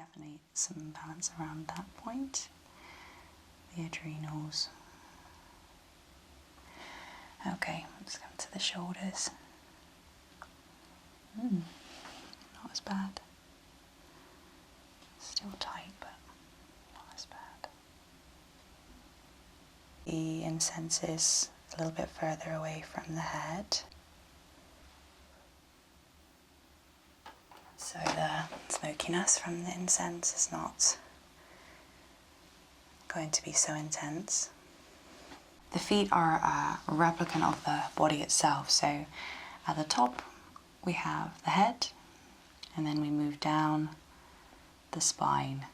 definitely some imbalance around that point, the adrenals. Okay, let's come to the shoulders. Not as bad. Still tight, but not as bad. The incense is a little bit further away from the head. So the smokiness from the incense is not going to be so intense. The feet are a replicant of the body itself. So at the top we have the head, and then we move down the spine,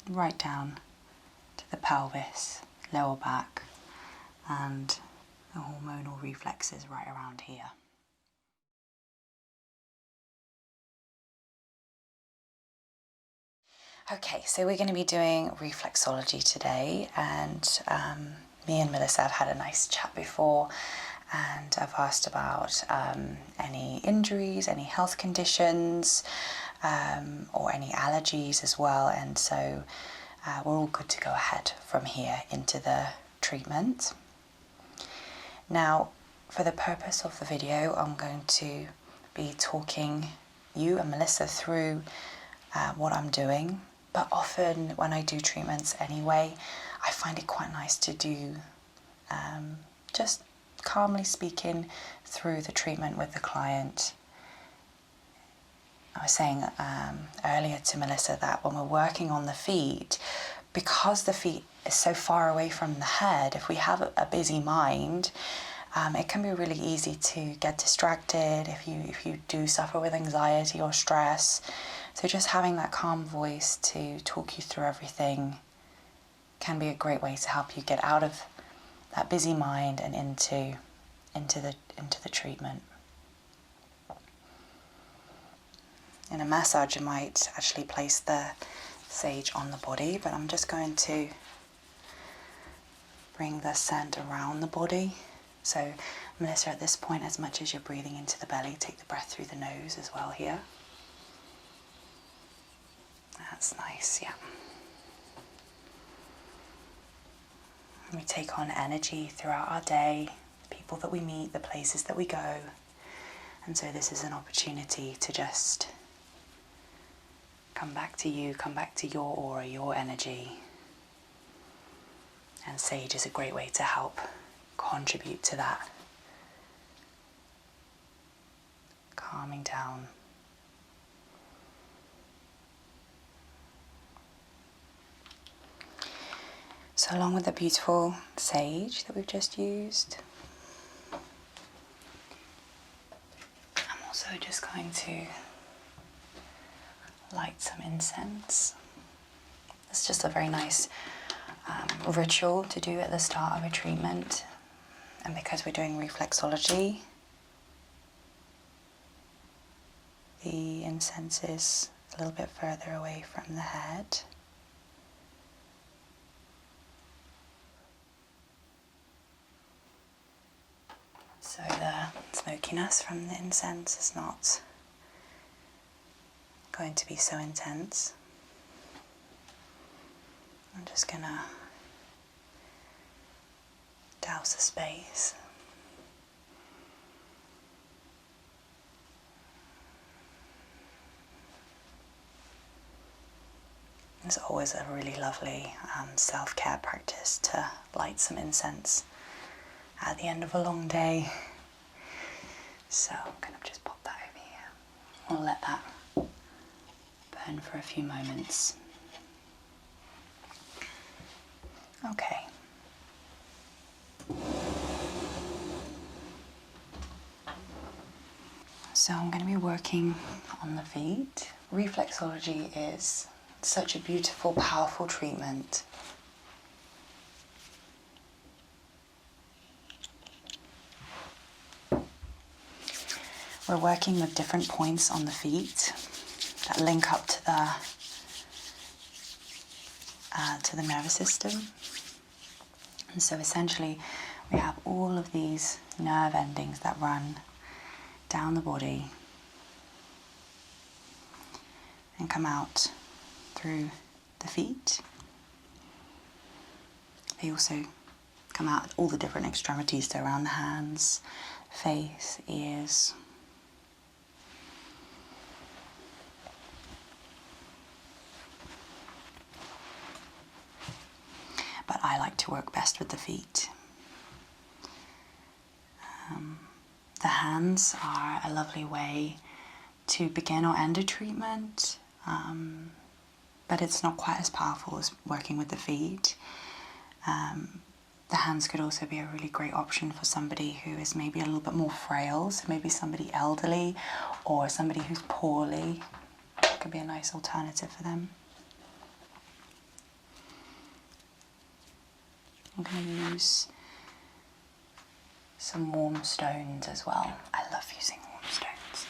right down to the pelvis, lower back, and the hormonal reflexes right around here. Okay, so we're going to be doing reflexology today, and me and Melissa have had a nice chat before, and I've asked about any injuries, any health conditions, or any allergies as well, and so we're all good to go ahead from here into the treatment. Now, for the purpose of the video, I'm going to be talking you and Melissa through what I'm doing, but often when I do treatments anyway, I find it quite nice to do just calmly speaking through the treatment with the client. I was saying earlier to Melissa that when we're working on the feet, because the feet is so far away from the head, if we have a busy mind, it can be really easy to get distracted if you do suffer with anxiety or stress. So just having that calm voice to talk you through everything can be a great way to help you get out of that busy mind and into the treatment. In a massage, you might actually place the sage on the body, but I'm just going to bring the scent around the body. So, Melissa, at this point, as much as you're breathing into the belly, take the breath through the nose as well here. That's nice, yeah. And we take on energy throughout our day, the people that we meet, the places that we go. And so this is an opportunity to just come back to you, come back to your aura, your energy. And sage is a great way to help contribute to that. Calming down. So along with the beautiful sage that we've just used, I'm also just going to light some incense. It's just a very nice ritual to do at the start of a treatment. And because we're doing reflexology, the incense is a little bit further away from the head. So the smokiness from the incense is not going to be so intense. I'm just gonna douse the space. It's always a really lovely self-care practice to light some incense at the end of a long day. So I'm going to just pop that over here. We'll let that burn for a few moments. Okay. So I'm going to be working on the feet. Reflexology is such a beautiful, powerful treatment. We're working with different points on the feet that link up to the nervous system. And so essentially we have all of these nerve endings that run down the body and come out through the feet. They also come out at all the different extremities, so around the hands, face, ears. But I like to work best with the feet. The hands are a lovely way to begin or end a treatment, but it's not quite as powerful as working with the feet. The hands could also be a really great option for somebody who is maybe a little bit more frail, so maybe somebody elderly or somebody who's poorly. It could be a nice alternative for them. I'm going to use some warm stones as well. I love using warm stones.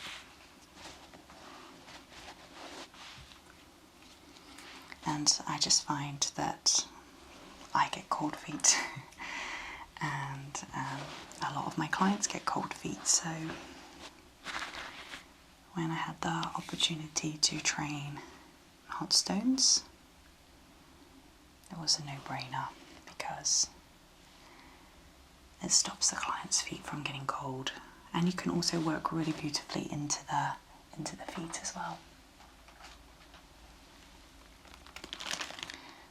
And I just find that I get cold feet and a lot of my clients get cold feet, so when I had the opportunity to train hot stones, it was a no-brainer because it stops the client's feet from getting cold, and you can also work really beautifully into the feet as well.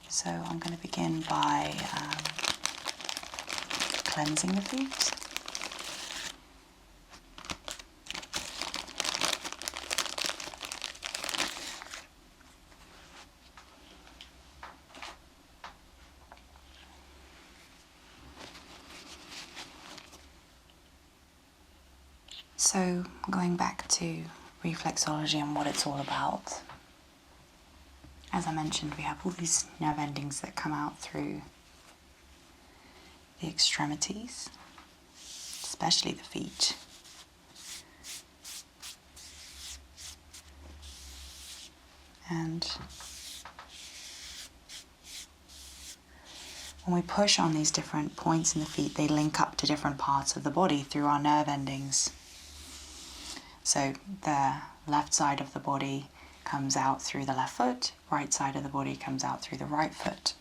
So I'm going to begin by cleansing the feet. So going back to reflexology and what it's all about. As I mentioned, we have all these nerve endings that come out through the extremities, especially the feet. And when we push on these different points in the feet, they link up to different parts of the body through our nerve endings. So the left side of the body comes out through the left foot, right side of the body comes out through the right foot.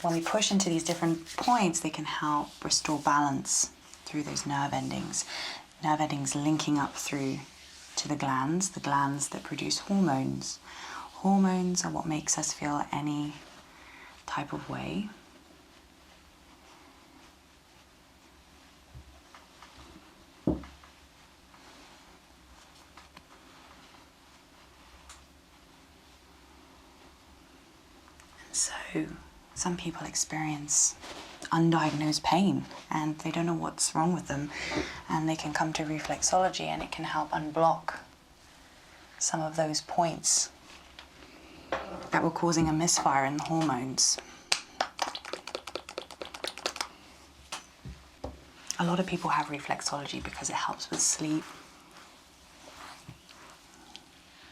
When we push into these different points, they can help restore balance through those nerve endings. Nerve endings linking up through to the glands that produce hormones. Hormones are what makes us feel any type of way. So some people experience undiagnosed pain and they don't know what's wrong with them, and they can come to reflexology and it can help unblock some of those points that were causing a misfire in the hormones. A lot of people have reflexology because it helps with sleep,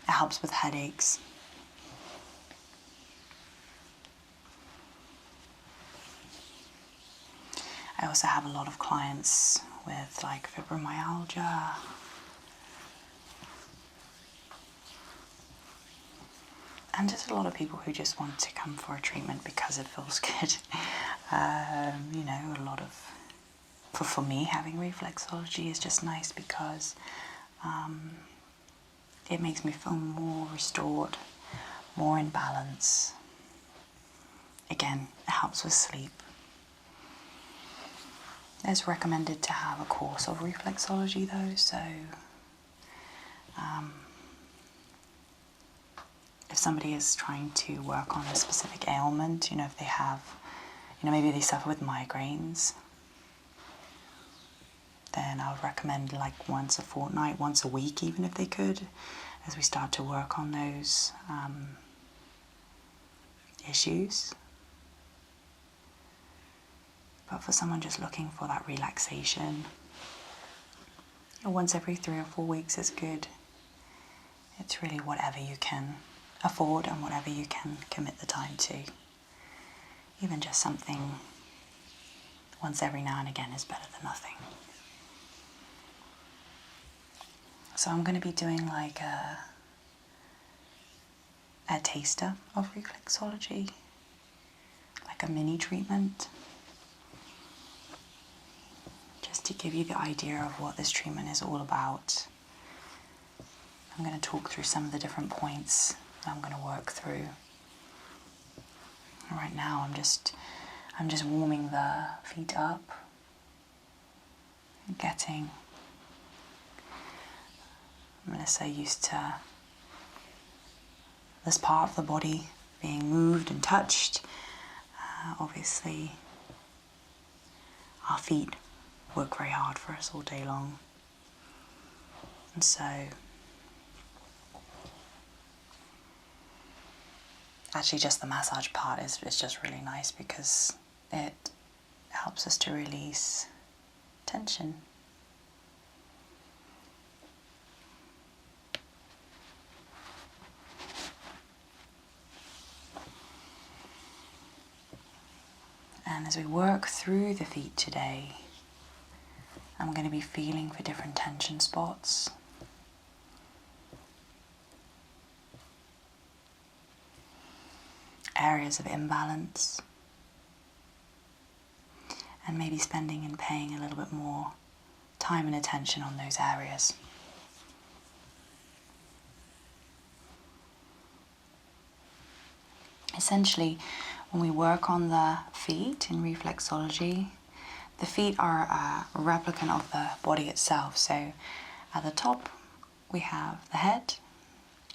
it helps with headaches. I also have a lot of clients with like fibromyalgia, and just a lot of people who just want to come for a treatment because it feels good. You know, a lot of, for me, having reflexology is just nice because it makes me feel more restored, more in balance. Again, it helps with sleep. It's recommended to have a course of reflexology though, so if somebody is trying to work on a specific ailment, you know, if they have, you know, maybe they suffer with migraines, then I would recommend like once a fortnight, once a week even if they could, as we start to work on those issues. But for someone just looking for that relaxation, once every 3 or 4 weeks is good. It's really whatever you can afford and whatever you can commit the time to. Even just something once every now and again is better than nothing. So I'm going to be doing like a taster of reflexology, like a mini treatment, just to give you the idea of what this treatment is all about. I'm going to talk through some of the different points that I'm going to work through. Right now I'm just warming the feet up, getting Melissa used to this part of the body being moved and touched. Obviously, our feet work very hard for us all day long. And so, actually just the massage part is just really nice because it helps us to release tension. And as we work through the feet today, I'm going to be feeling for different tension spots. Areas of imbalance. And maybe spending and paying a little bit more time and attention on those areas. Essentially, when we work on the feet in reflexology, the feet are a replicant of the body itself. So at the top we have the head,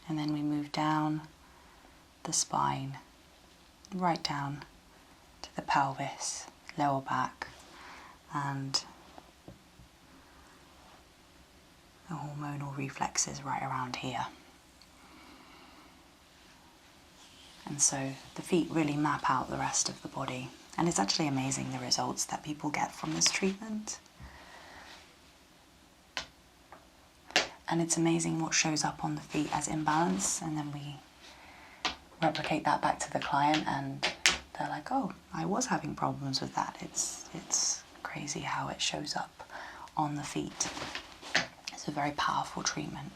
and then we move down the spine, right down to the pelvis, lower back, and the hormonal reflexes right around here. And so the feet really map out the rest of the body. And it's actually amazing the results that people get from this treatment. And it's amazing what shows up on the feet as imbalance, and then we replicate that back to the client and they're like, oh, I was having problems with that. It's crazy how it shows up on the feet. It's a very powerful treatment.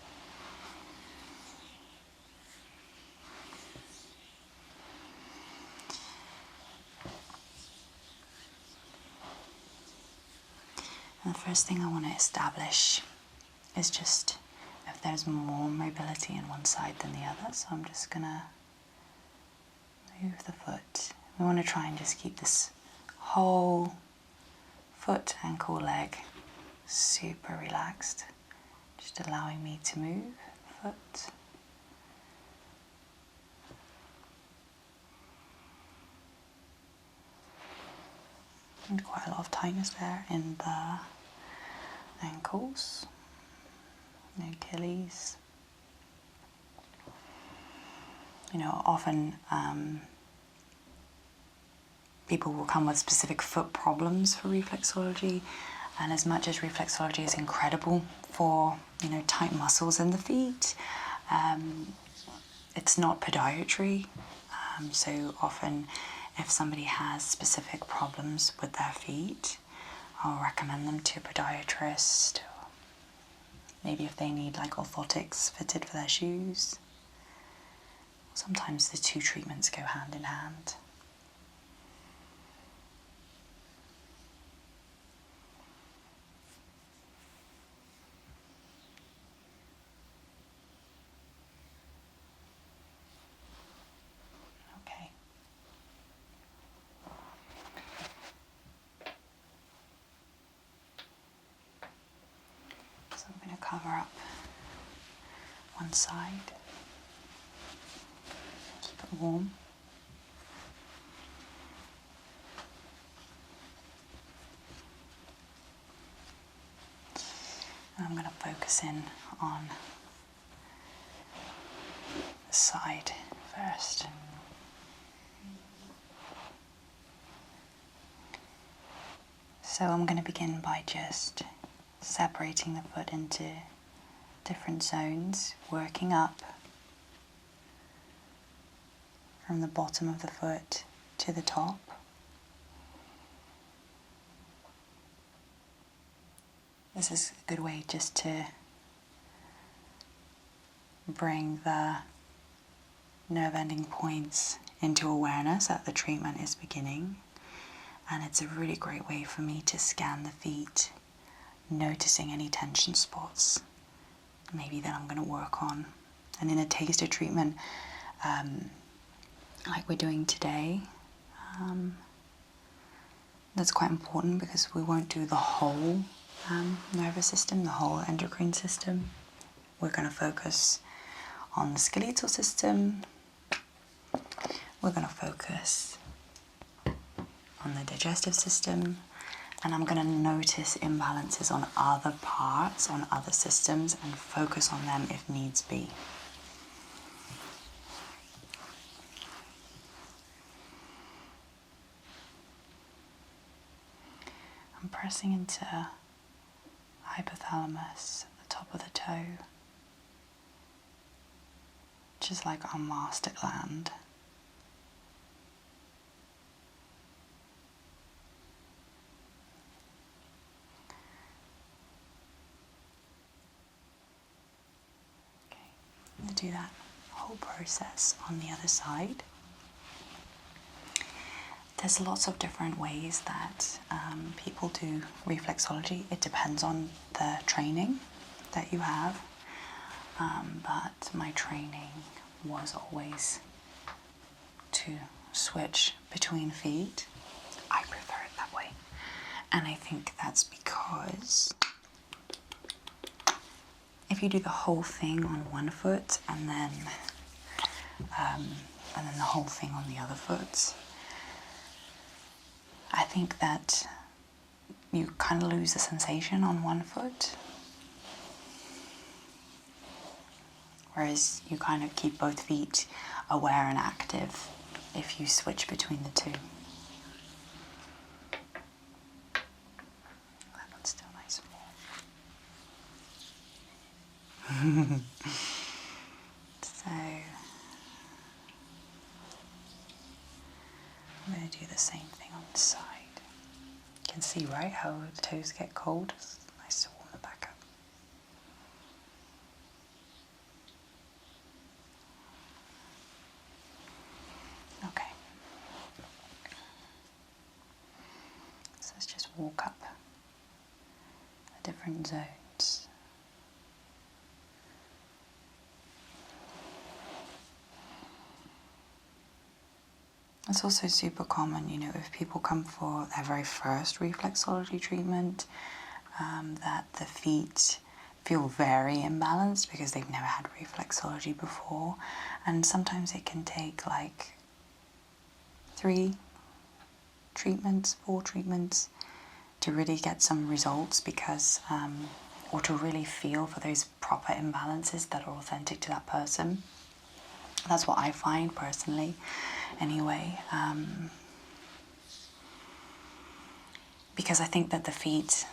And the first thing I want to establish is just if there's more mobility in one side than the other. So I'm just going to move the foot. We want to try and just keep this whole foot, ankle, leg super relaxed. Just allowing me to move the foot. And quite a lot of tightness there in the ankles, the Achilles. You know, often people will come with specific foot problems for reflexology, and as much as reflexology is incredible for, you know, tight muscles in the feet, it's not podiatry. So often if somebody has specific problems with their feet, I'll recommend them to a podiatrist. Maybe if they need like orthotics fitted for their shoes. Sometimes the two treatments go hand in hand. Okay. So I'm going to cover up one side. Keep it warm. And I'm going to focus in on the side first. So I'm going to begin by just separating the foot into different zones, working up from the bottom of the foot to the top. This is a good way just to bring the nerve ending points into awareness that the treatment is beginning. And it's a really great way for me to scan the feet, noticing any tension spots, maybe that I'm going to work on. And in a taster treatment, like we're doing today, that's quite important because we won't do the whole nervous system, the whole endocrine system. We're going to focus on the skeletal system. We're going to focus on the digestive system, and I'm going to notice imbalances on other parts, on other systems, and focus on them if needs be. I'm pressing into hypothalamus at the top of the toe, which is like our master gland. Okay, I'm going to do that whole process on the other side. There's lots of different ways that people do reflexology. It depends on the training that you have, but my training was always to switch between feet. I prefer it that way, and I think that's because if you do the whole thing on one foot and then the whole thing on the other foot, I think that you kind of lose the sensation on one foot, whereas you kind of keep both feet aware and active if you switch between the two. That one's still nice and warm. So I'm going to do the same thing on the side. You can see, right, how the toes get cold. It's nice to warm them back up. Okay. So let's just walk up the different zones. It's also super common, you know, if people come for their very first reflexology treatment, that the feet feel very imbalanced because they've never had reflexology before. And sometimes it can take like 3 treatments, 4 treatments to really get some results because, or to really feel for those proper imbalances that are authentic to that person. That's what I find personally, anyway, because I think that the feet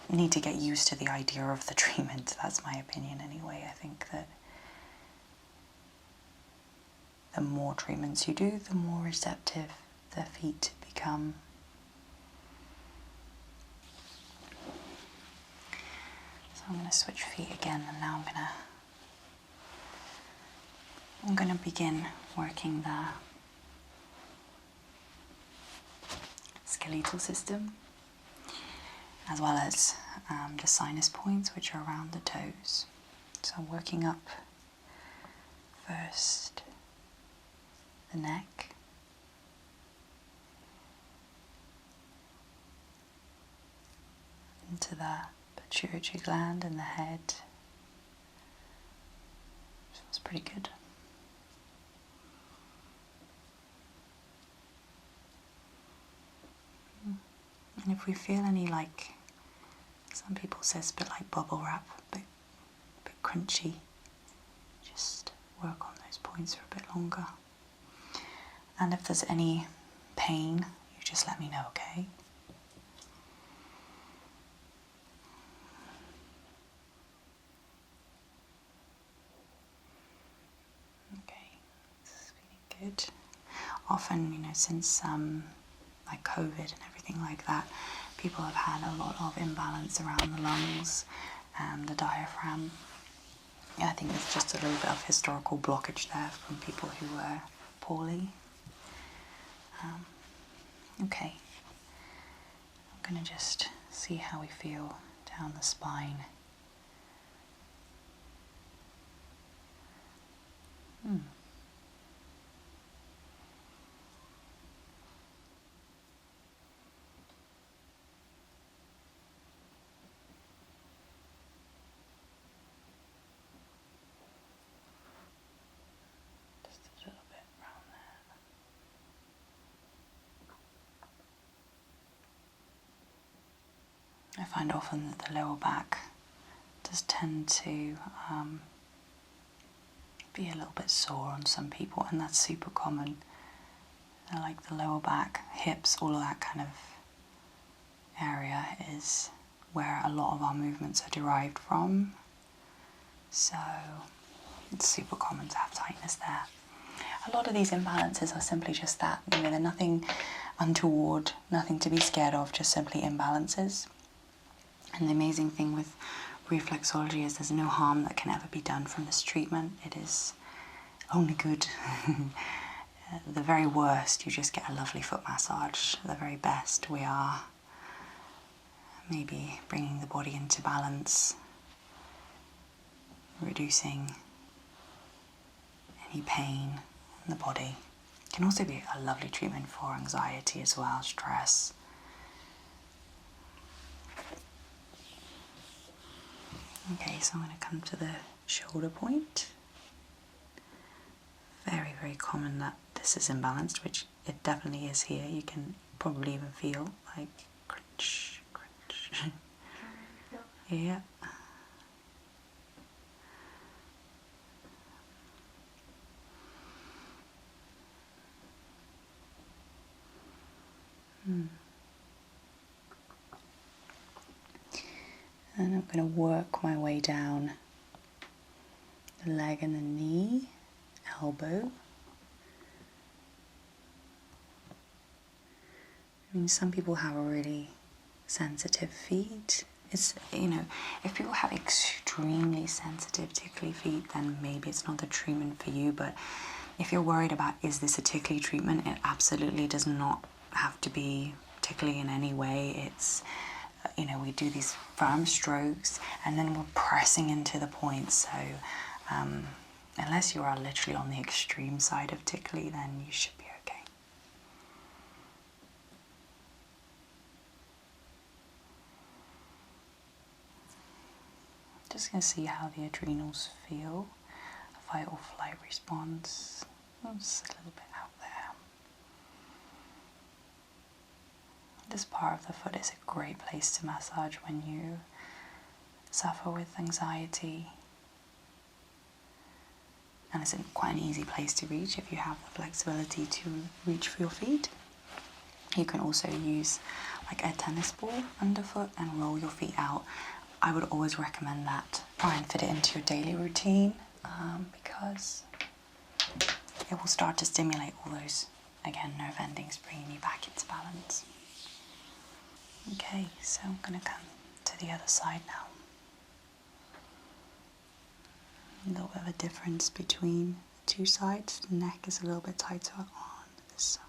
need to get used to the idea of the treatment. That's my opinion anyway. I think that the more treatments you do, the more receptive the feet become. So I'm going to switch feet again, and now I'm going to begin working the skeletal system, as well as the sinus points, which are around the toes. So I'm working up first the neck, into the pituitary gland and the head. Feels pretty good. And if we feel any, like, some people say it's a bit like bubble wrap, a bit crunchy, just work on those points for a bit longer. And if there's any pain, you just let me know, okay? Okay, this is feeling good. Often, you know, since like COVID and everything like that, people have had a lot of imbalance around the lungs and the diaphragm. I think there's just a little bit of historical blockage there from people who were poorly. Okay, I'm going to just see how we feel down the spine. Just a little bit around there. I find often that the lower back does tend to be a little bit sore on some people, and that's super common. Like the lower back, hips, all of that kind of area is where a lot of our movements are derived from. So it's super common to have tightness there. A lot of these imbalances are simply just that. You know, they're nothing untoward, nothing to be scared of, just simply imbalances. And the amazing thing with reflexology is there's no harm that can ever be done from this treatment. It is only good. The very worst, you just get a lovely foot massage. The very best, we are maybe bringing the body into balance, reducing any pain in the body. It can also be a lovely treatment for anxiety as well, stress. Okay, so I'm going to come to the shoulder point. Very, very common that this is imbalanced, which it definitely is here. You can probably even feel like crunch, crunch. Yeah. And I'm going to work my way down the leg and the knee, elbow. I mean, some people have a really sensitive feet. It's, you know, if people have extremely sensitive tickly feet, then maybe it's not the treatment for you. But if you're worried about, is this a tickly treatment, it absolutely does not have to be tickly in any way. It's, you know, we do these firm strokes and then we're pressing into the points. So unless you are literally on the extreme side of tickly, then you should be okay. Just going to see how the adrenals feel. Fight or flight response. Just a little bit out there. This part of the foot is a great place to massage when you suffer with anxiety. And it's quite an easy place to reach if you have the flexibility to reach for your feet. You can also use like a tennis ball underfoot and roll your feet out. I would always recommend that. Try and fit it into your daily routine because it will start to stimulate all those, again, nerve endings, bringing you back into balance. Okay, so I'm going to come to the other side now. A little bit of a difference between the two sides. The neck is a little bit tighter on this side.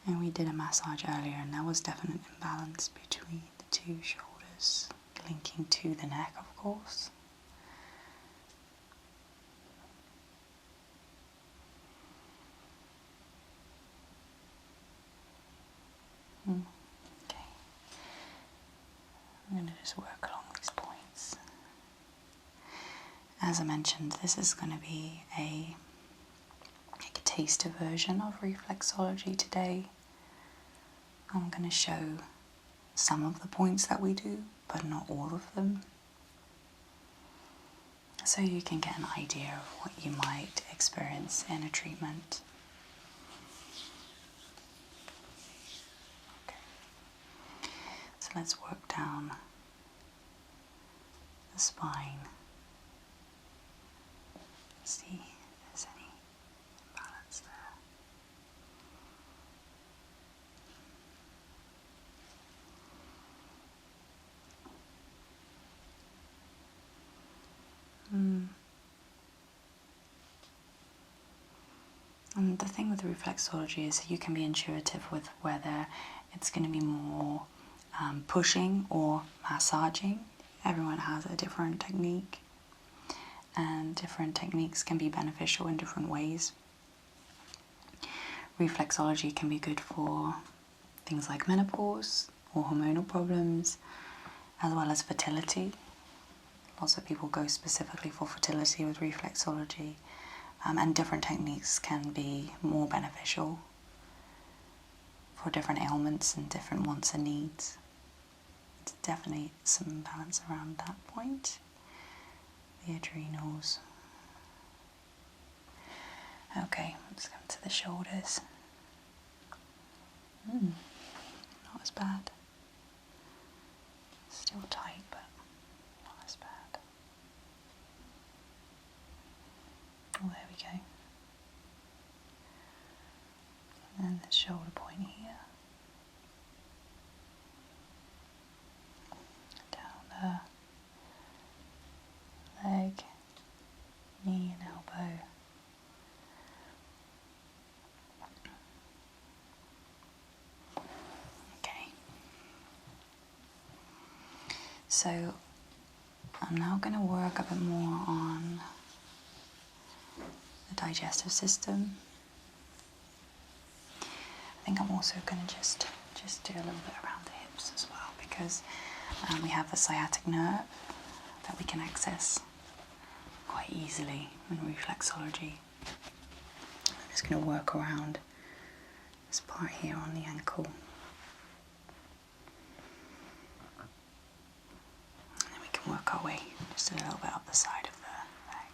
And we did a massage earlier, and there was definite imbalance between the two shoulders, linking to the neck, of course. Okay. I'm going to just work along these points. As I mentioned, this is going to be a taster version of reflexology today. I'm going to show some of the points that we do, but not all of them, so you can get an idea of what you might experience in a treatment. Okay. So let's work down the spine. See if there's any imbalance there. And the thing with reflexology is you can be intuitive with whether it's going to be more pushing or massaging. Everyone has a different technique, and different techniques can be beneficial in different ways. Reflexology can be good for things like menopause or hormonal problems, as well as fertility. Lots of people go specifically for fertility with reflexology, and different techniques can be more beneficial for different ailments and different wants and needs. There's definitely some balance around that point. The adrenals. Okay, let's come to the shoulders. Not as bad. Still tight, but not as bad. Oh, there we go. And then the shoulder point here. Down the leg, knee and elbow. Okay. So I'm now going to work a bit more on the digestive system. I think I'm also going to just do a little bit around the hips as well, because we have the sciatic nerve that we can access quite easily in reflexology. I'm just going to work around this part here on the ankle. And then we can work our way just a little bit up the side of the leg.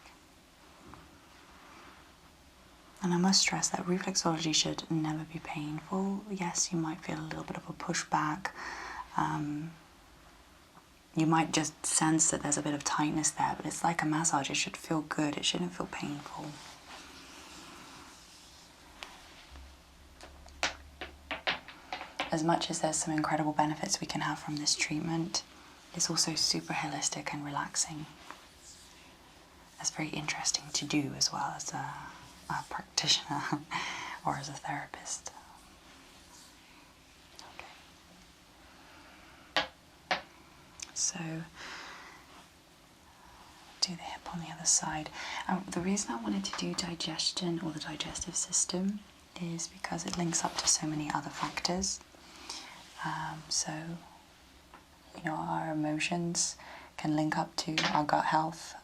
And I must stress that reflexology should never be painful. Yes, you might feel a little bit of a pushback. You might just sense that there's a bit of tightness there, but it's like a massage. It should feel good. It shouldn't feel painful. As much as there's some incredible benefits we can have from this treatment, it's also super holistic and relaxing. That's very interesting to do as well as a practitioner or as a therapist. Okay. So, do the hip on the other side. The reason I wanted to do digestion or the digestive system is because it links up to so many other factors. So, you know, our emotions can link up to our gut health.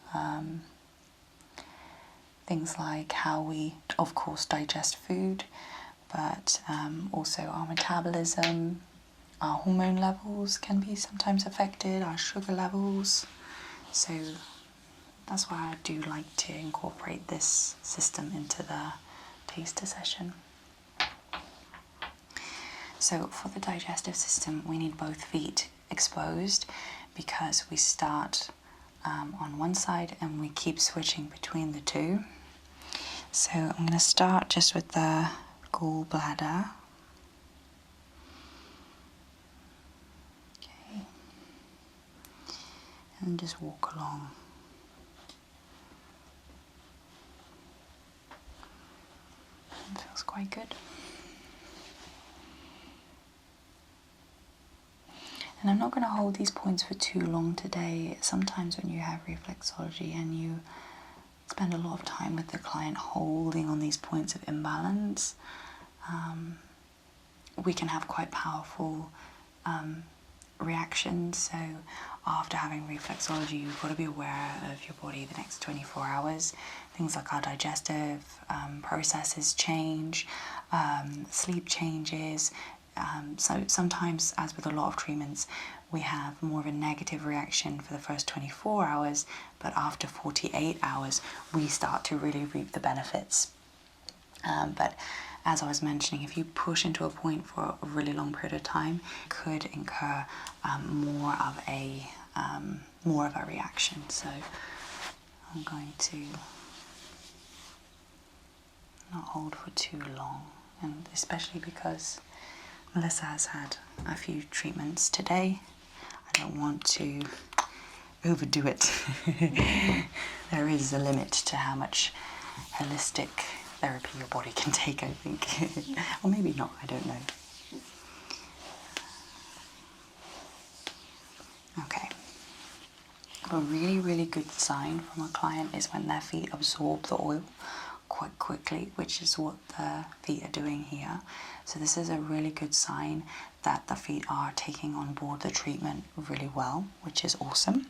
Things like how we, of course, digest food, but also our metabolism, our hormone levels can be sometimes affected, our sugar levels. So that's why I do like to incorporate this system into the taster session. So for the digestive system, we need both feet exposed because we start on one side and we keep switching between the two. So I'm going to start just with the gallbladder. Okay. And just walk along. It feels quite good. And I'm not going to hold these points for too long today. Sometimes when you have reflexology and you spend a lot of time with the client holding on these points of imbalance, we can have quite powerful reactions. So after having reflexology, you've got to be aware of your body the next 24 hours. Things like our digestive processes change, sleep changes. So sometimes, as with a lot of treatments, we have more of a negative reaction for the first 24 hours, but after 48 hours, we start to really reap the benefits. But as I was mentioning, if you push into a point for a really long period of time, it could incur more of a reaction. So I'm going to not hold for too long, and especially because Melissa has had a few treatments today, I don't want to overdo it. There is a limit to how much holistic therapy your body can take, I think. Or maybe not, I don't know. Okay. A really, really good sign from a client is when their feet absorb the oil quite quickly, which is what the feet are doing here. So this is a really good sign that the feet are taking on board the treatment really well, which is awesome.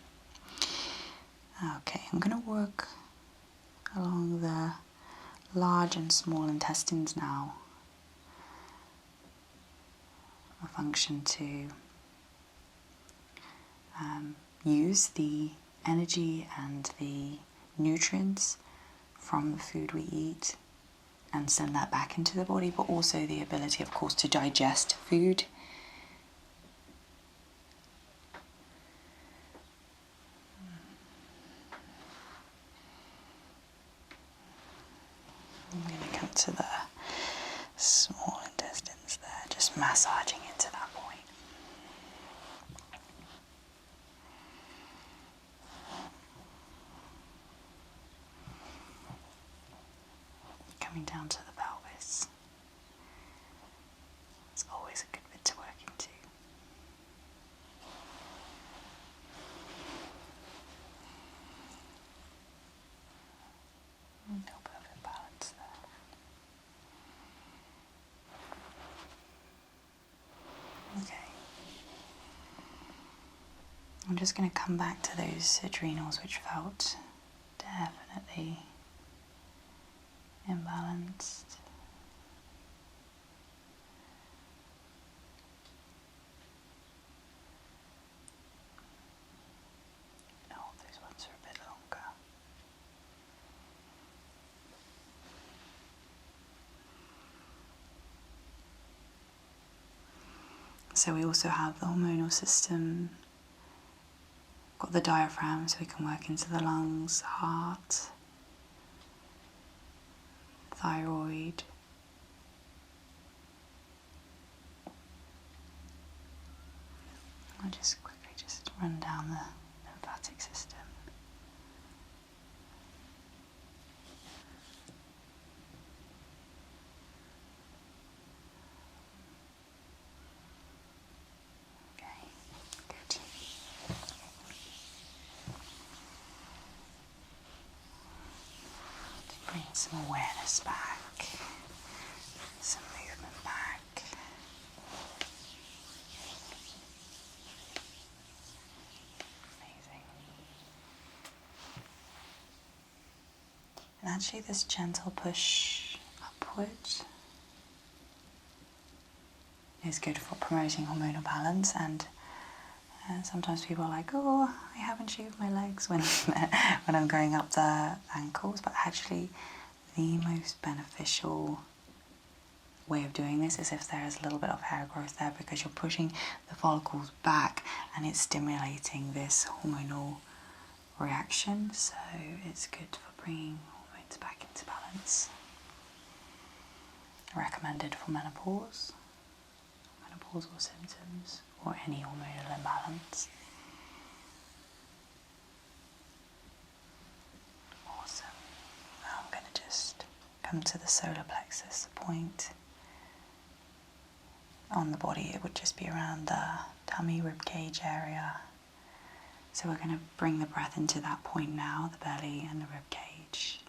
Okay, I'm going to work along the large and small intestines now. A function to use the energy and the nutrients from the food we eat and send that back into the body, but also the ability, of course, to digest food. I'm going to come to the small intestines there, just massaging into that point. Coming down to the pelvis. It's always a good bit to work into. A little bit of imbalance there. Okay. I'm just going to come back to those adrenals which felt definitely imbalanced. Oh, those ones are a bit longer. So we also have the hormonal system, got the diaphragm so we can work into the lungs, heart, thyroid. I'll just quickly run down the lymphatic system. Okay, good. Just bring some awareness back, some movement back. Amazing. And actually this gentle push upwards is good for promoting hormonal balance, and sometimes people are like, oh, I haven't shaved my legs when I'm going up the ankles, but actually the most beneficial way of doing this is if there is a little bit of hair growth there, because you're pushing the follicles back and it's stimulating this hormonal reaction, so it's good for bringing hormones back into balance. Recommended for menopause, menopausal symptoms, or any hormonal imbalance. Awesome. Now I'm going to just come to the solar plexus, the point on the body. It would just be around the tummy, rib cage area. So we're going to bring the breath into that point now, the belly and the rib cage.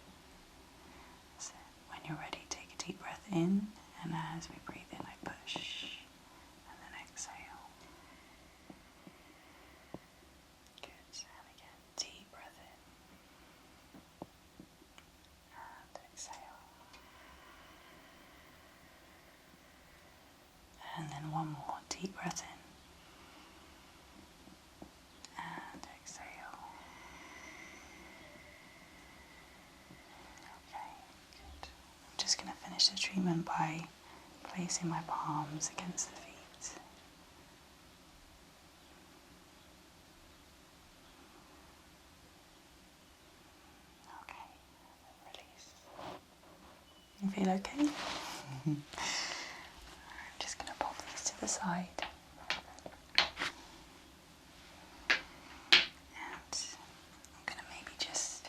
So when you're ready, take a deep breath in, and as we breathe in, I push, and then exhale. Good, and again, deep breath in, and exhale. And then one more, deep breath in, and exhale. Okay, good. I'm just going to finish the treatment by placing my palms against the feet. Okay, release. You feel okay? I'm just going to pop these to the side. And I'm going to maybe just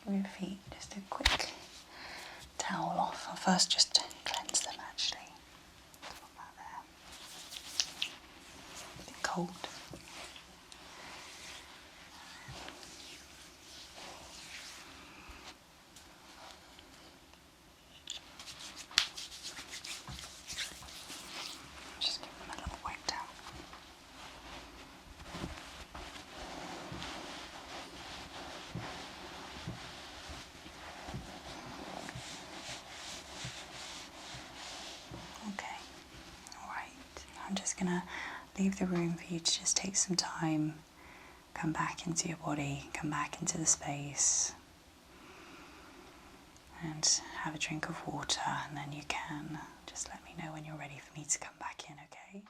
give your feet just a quick towel off. first just cleanse them actually. Put that there. A bit cold. Just give them a little wipe down. Okay, alright. I'm just going to leave the room for you to just take some time, come back into your body, come back into the space, and have a drink of water, and then you can just let me know when you're ready for me to come back in, okay?